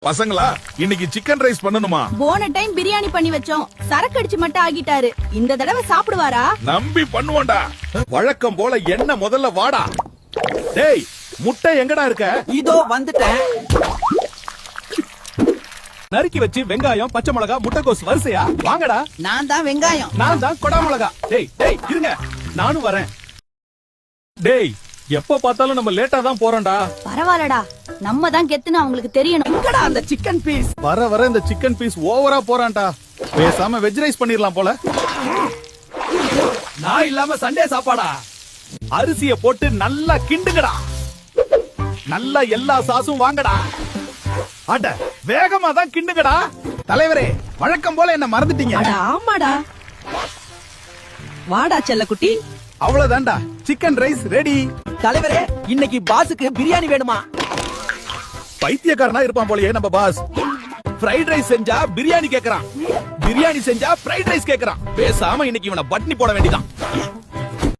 பசங்களா இன்னைக்கு chicken rice பண்ணணுமா? போன டைம் பிரியாணி பண்ணி வச்சோம், சரக்கு அடிச்சு மட்டும் ஆகிட்டாரு. இந்த தடவை சாப்பிடுவாரா? நம்பி பண்ணுவோம்டா. வழக்கம் போல என்ன முதல்ல வாடா. டேய் முட்டை எங்கடா இருக்க? இதோ வந்துட்டேன். நறுக்கி வச்சு வெங்காயம், பச்சை மிளகா, முட்டைக்கோஸ் வரிசையா வாங்கடா. நான் தான் வெங்காயம். நான் தான் கொடா மிளகா. டேய் டேய் இருங்க, நானும் வரேன். டேய் எப்ப பார்த்தாலும் நம்ம லேட்டா தான் போறோம்டா. பரவாயில்லடா, நம்ம தான் கெத்துன்னு அவங்களுக்கு தெரியணும். எங்கடா அந்த சிக்கன் பீஸ்? வர வர இந்த சிக்கன் பீஸ் ஓவரா போறான்டா. பேசாம வெஜ் ரைஸ் பண்ணிரலாம் போல. நான் இல்லாம சண்டே சாப்பாடா? அரிசிய போட்டு நல்லா கிண்டுங்கடா. நல்லா எல்லா சாசும் வாங்கடா. அட வேகமா தான் கிண்டுங்கடா. தலைவரே, வழக்கம் போல என்ன மறந்துட்டீங்க. அட ஆமாடா. வாடா செல்லக்குட்டி. அவ்வளவுதான்டா, சிக்கன் ரைஸ் ரெடி. தலைவரே, இன்னைக்கு பாஸுக்கு பிரியாணி வேணுமா? பைத்தியக்காரனா இருப்பான் போலயே நம்ம பாஸ். ஃப்ரைட் ரைஸ் செஞ்சா பிரியாணி கேக்குறான், பிரியாணி செஞ்சா ஃப்ரைட் ரைஸ் கேக்குறான். பேசாம இன்னைக்கு இவனை பட்னி போட வேண்டியதான்.